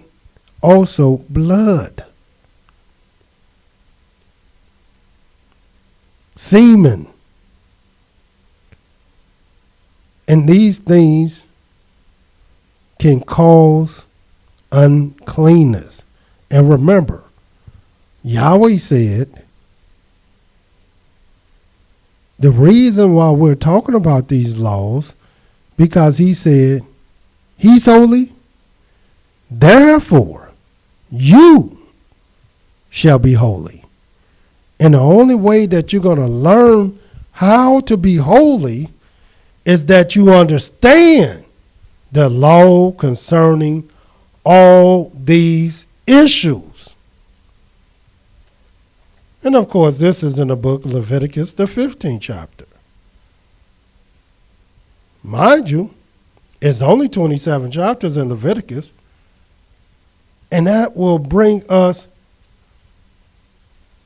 also blood, semen. And these things can cause uncleanness. And remember, Yahweh said, the reason why we're talking about these laws, because he said, He's holy, therefore, you shall be holy. And the only way that you're going to learn how to be holy is that you understand the law concerning all these issues. And of course, this is in the book of Leviticus, the 15th chapter. Mind you, it's only 27 chapters in Leviticus, and that will bring us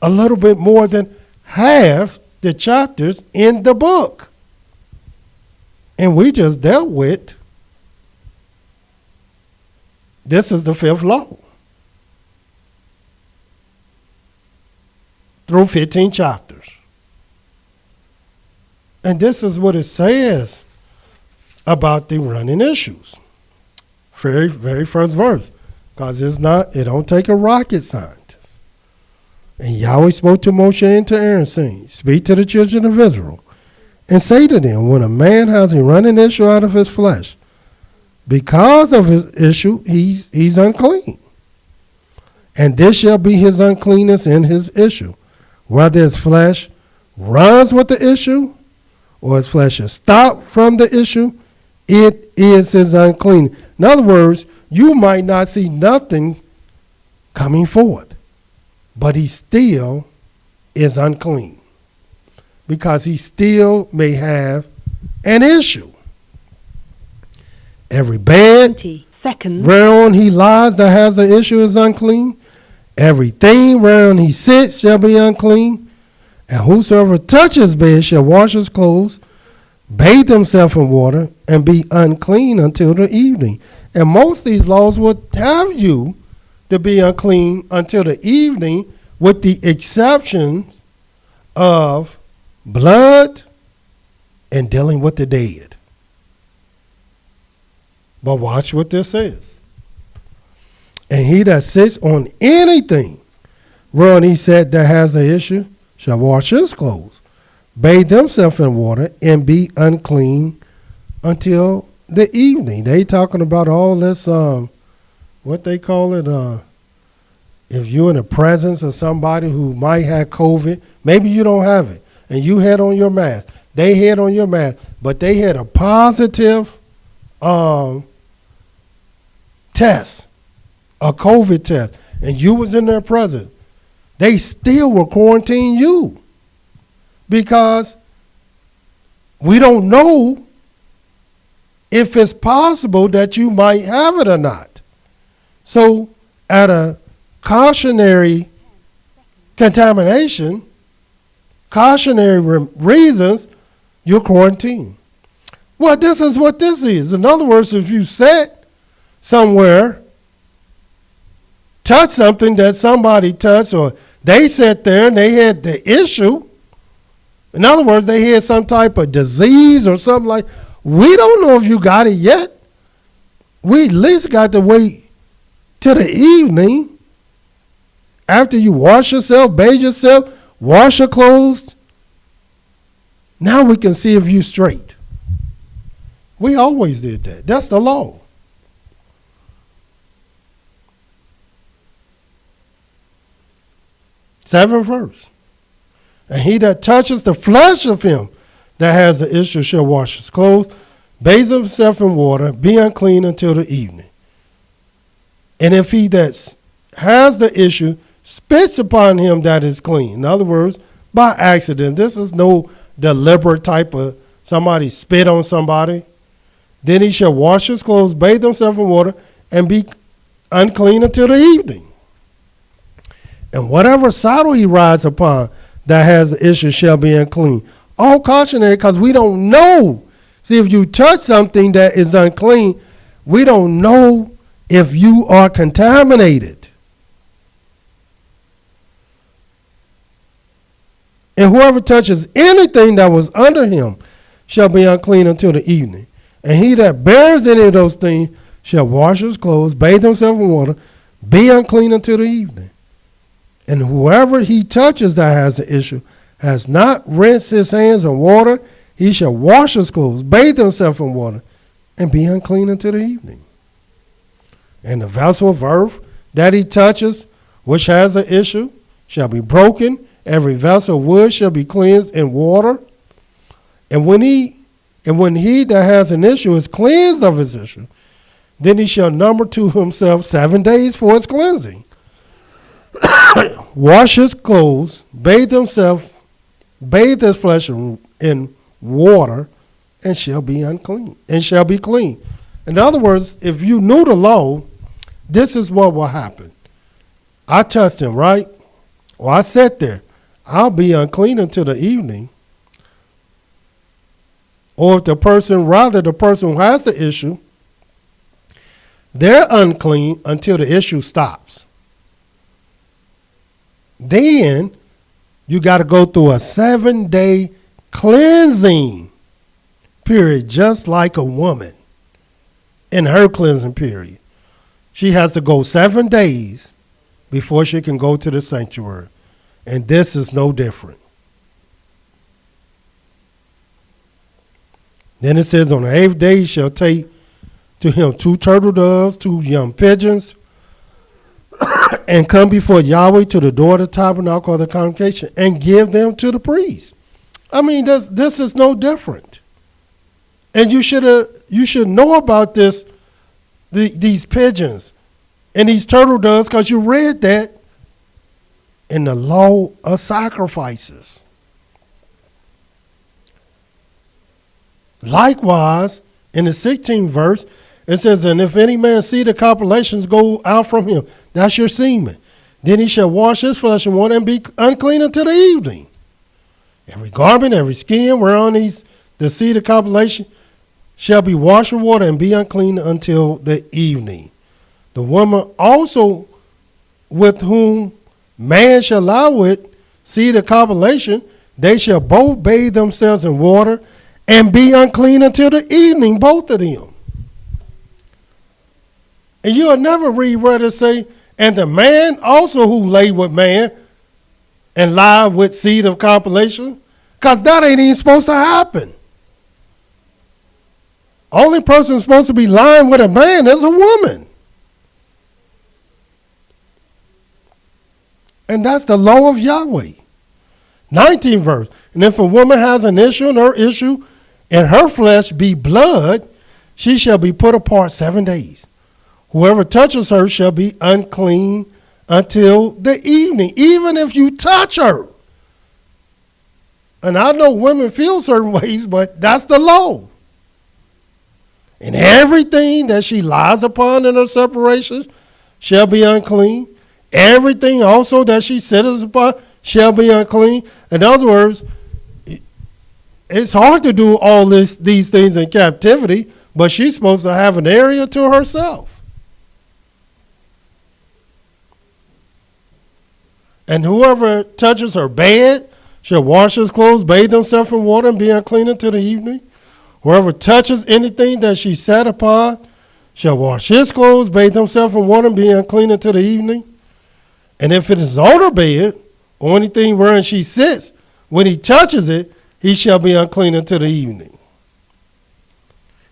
a little bit more than half the chapters in the book. And we just dealt with, this is the 5th law. Through 15 chapters. And this is what it says about the running issues. Very, very first verse. Because it don't take a rocket scientist. And Yahweh spoke to Moshe and to Aaron, saying, speak to the children of Israel, and say to them, when a man has a running issue out of his flesh, because of his issue, he's unclean. And this shall be his uncleanness in his issue. Whether his flesh runs with the issue, or his flesh is stopped from the issue, it is his unclean. In other words, you might not see nothing coming forth, but he still is unclean, because he still may have an issue. Every bed whereon he lies that has an issue is unclean. Everything whereon he sits shall be unclean. And whosoever touches bed shall wash his clothes, bathe himself in water, and be unclean until the evening. And most of these laws would have you to be unclean until the evening, with the exception of blood and dealing with the dead. But watch what this says. And he that sits on anything whereon he said that has an issue shall wash his clothes, bathe himself in water, and be unclean until the evening. They talking about all this, what they call it, if you're in the presence of somebody who might have COVID, maybe you don't have it, and you had on your mask. They had on your mask, but they had a positive test, a COVID test, and you was in their presence. They still will quarantine you, because we don't know if it's possible that you might have it or not. So at a cautionary contamination, cautionary reasons, you're quarantined. Well, this is what this is. In other words, if you sat somewhere, touch something that somebody touched, or they sat there and they had the issue, in other words, they had some type of disease or something like, we don't know if you got it yet. We at least got to wait till the evening after you wash yourself, bathe yourself, wash your clothes. Now we can see if you straight. We always did that. That's the law. Seventh verse. And he that touches the flesh of him that has the issue shall wash his clothes, bathe himself in water, be unclean until the evening. And if he that has the issue spits upon him that is clean, in other words, by accident, this is no deliberate type of somebody spit on somebody, then he shall wash his clothes, bathe himself in water, and be unclean until the evening. And whatever saddle he rides upon that has the issue shall be unclean. All cautionary, because we don't know. See, if you touch something that is unclean, we don't know if you are contaminated. And whoever touches anything that was under him shall be unclean until the evening. And he that bears any of those things shall wash his clothes, bathe himself in water, be unclean until the evening. And whoever he touches that has the issue has not rinsed his hands in water, he shall wash his clothes, bathe himself in water, and be unclean until the evening. And the vessel of earth that he touches, which has an issue, shall be broken. Every vessel of wood shall be cleansed in water. And when he that has an issue is cleansed of his issue, then he shall number to himself 7 days for his cleansing. Wash his clothes, bathe his flesh in water, and shall be unclean, and shall be clean. In other words, if you knew the law, this is what will happen. I touched him, right? Or I sat there. I'll be unclean until the evening. Or if the person who has the issue, they're unclean until the issue stops. Then you got to go through a 7-day cleansing period, just like a woman in her cleansing period. She has to go 7 days before she can go to the sanctuary. And this is no different. Then it says, on the 8th day he shall take to him 2 turtle doves, 2 young pigeons, and come before Yahweh to the door of the tabernacle of the congregation and give them to the priest. I mean, this is no different. And you should know about this, these pigeons and these turtle doves, because you read that in the law of sacrifices. Likewise, in the 16th verse, it says, and if any man see the copulations go out from him, that's your semen, then he shall wash his flesh in water and be unclean until the evening. Every garment, every skin whereon the seed of copulation shall be washed with water and be unclean until the evening. The woman also with whom man shall lie with seed of copulation, they shall both bathe themselves in water and be unclean until the evening, both of them. And you'll never read where it say, and the man also who lay with man and lie with seed of copulation, because that ain't even supposed to happen. Only person supposed to be lying with a man is a woman. And that's the law of Yahweh. 19th verse. And if a woman has an issue, and her issue in her flesh be blood, she shall be put apart 7 days. Whoever touches her shall be unclean until the evening, even if you touch her. And I know women feel certain ways, but that's the law. And everything that she lies upon in her separation shall be unclean. Everything also that she sitteth upon shall be unclean. In other words, it's hard to do all these things in captivity, but she's supposed to have an area to herself. And whoever touches her bed shall wash his clothes, bathe himself in water, and be unclean until the evening. Whoever touches anything that she sat upon shall wash his clothes, bathe himself in water, and be unclean until the evening. And if it is on her bed, or anything wherein she sits, when he touches it, he shall be unclean until the evening.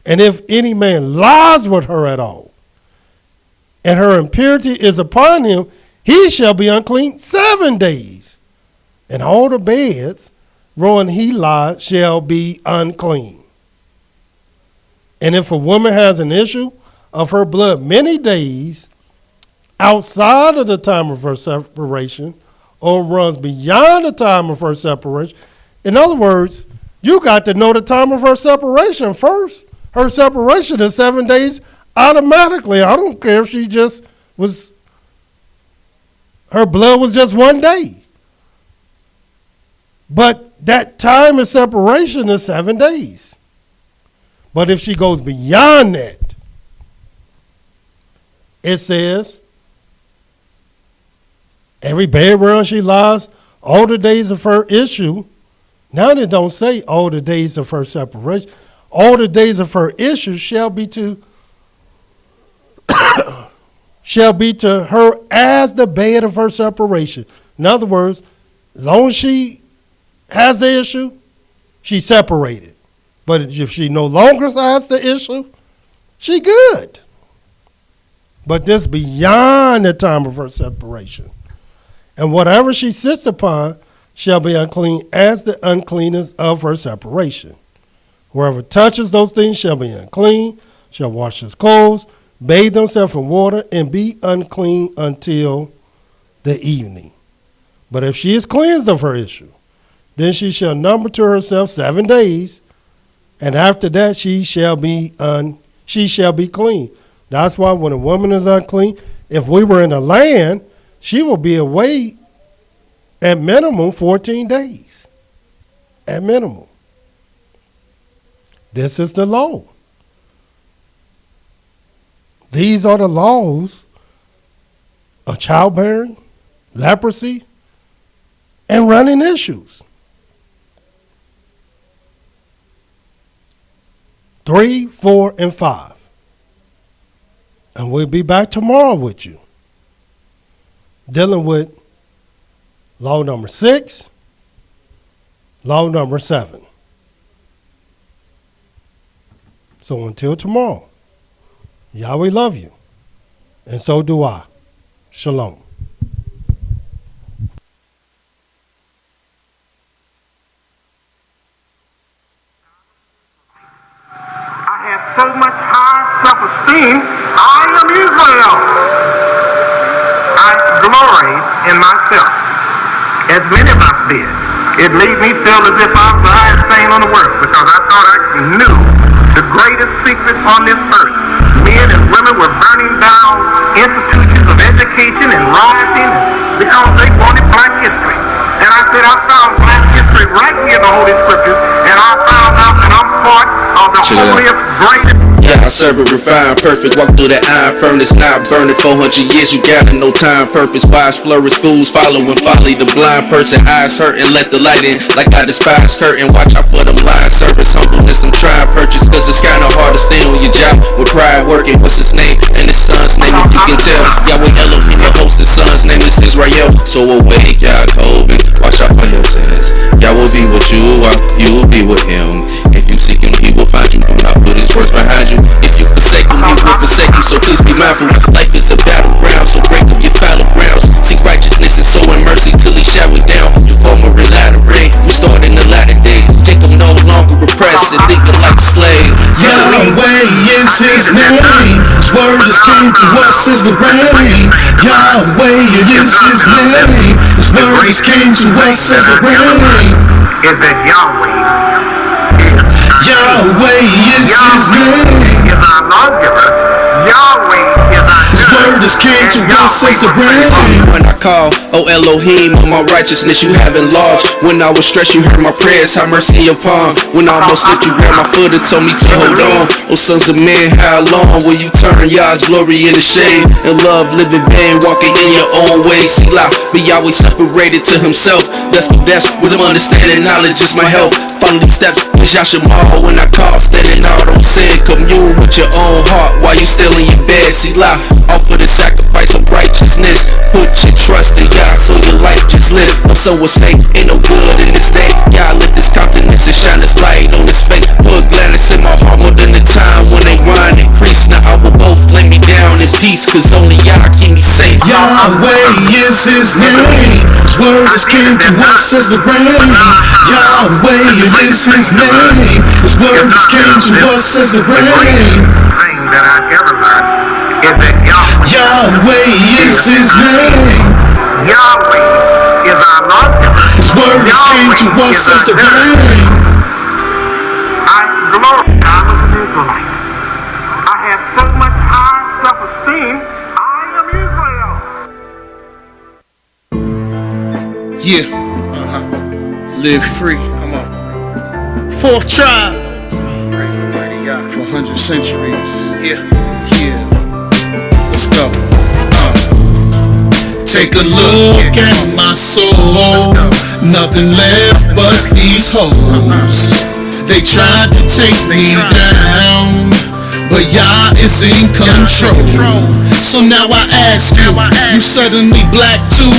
And if any man lies with her at all, and her impurity is upon him, he shall be unclean 7 days. And all the beds wherein he lies shall be unclean. And if a woman has an issue of her blood many days outside of the time of her separation, or runs beyond the time of her separation, in other words, you got to know the time of her separation first. Her separation is 7 days automatically. I don't care if she just was, her blood was just 1 day. But that time of separation is 7 days. But if she goes beyond that, it says, every bed whereon she lies, all the days of her issue. Now they don't say all the days of her separation. All the days of her issue shall be to her as the bed of her separation. In other words, as long as she has the issue, she's separated. But if she no longer has the issue, she good. But this beyond the time of her separation. And whatever she sits upon shall be unclean as the uncleanness of her separation. Whoever touches those things shall be unclean, shall wash his clothes, bathe himself in water, and be unclean until the evening. But if she is cleansed of her issue, then she shall number to herself 7 days, and after that she shall be clean. That's why when a woman is unclean, if we were in the land, she will be away at minimum 14 days. At minimum. This is the law. These are the laws of childbearing, leprosy, and running issues. 3, 4, and 5. And we'll be back tomorrow with you, dealing with law number 6, law number 7. So until tomorrow, Yahweh love you, and so do I. Shalom. I have so much high self-esteem, I am Israel. I glory in myself, as many of us did. It made me feel as if I was the highest thing on the world, because I thought I knew the greatest secret on this earth. Men and women were burning down institutions of education and rioting because they wanted black history. And I said, I found black history right here in the Holy Scriptures, and I found out that I'm part of the holiest, greatest. Yeah, I serve it refined, perfect. Walk through the iron furnace, not burning 400 years. You got no time, purpose. Wise flourish, fools following folly. The blind person, eyes hurting, let the light in. Like I despise curtain, watch out for them lying. Service, humbleness, I'm trying purchase. Cause it's kinda hard to stay on your job with pride working. What's his name? And his son's name, if you can tell. Yahweh Elohim, your host, his son's name is Israel. So awake, Yaakov, watch out for your sins. Yahweh be with you, while you be with him. If you seek him, he will find you. Do not put his words behind you. If you forsake him, he will forsake you. So please be mindful. Life is a battleground, so break up your fallow grounds. Seek righteousness and sow in mercy till he shower down. You form a latter-ray, restored in the latter days. Jacob no longer repressed and thinking like a slave. Yahweh is his name. His word has came to us as the rain. Yahweh is his name. His word has came to us as the rain. Is that Yahweh Yahweh is his name. is our lawgiver. Yahweh is our His word has came to us as the rain. When I call, oh Elohim, on my righteousness you have enlarged. When I was stressed, you heard my prayers, have mercy upon. When I almost slipped, you grabbed my foot and told me to hold on. Oh sons of men, how long will you turn Yah's glory in the shade? And love, living vain, walking in your own way. Selah, be Yahweh separated to himself. That's the best, wisdom, understanding, knowledge is my health. Follow these steps, is Yashamal when I call, standing out on sin. Commune with your own heart while you still in your bed. Selah, offer the sacrifice of righteousness. Put your trust in Yah so your life just live. Or so will say, ain't no good in this day. Yah let this countenance and shine this light on his face. Put gladness in my heart more than the time when they whine and increase. Now I will both lay me down in peace, cause only Yah keep me safe. Yahweh is his name. His word has came to us as the rain. Yahweh is his name. His word has came to us as the rain. thing that I ever learned is that Yahweh is his name. Yahweh is our lawgiver. His word has came to us as the rain. I glory. I was an Israelite. I have so much high self-esteem. I am Israel. Yeah. Live free. Come on. Fourth tribe Praise for 100 centuries. Yeah. Yeah. Let's go. Take a look at my soul. Nothing left but these hoes. They tried to take me down, but Yah is in control. So now I ask you, you suddenly black too?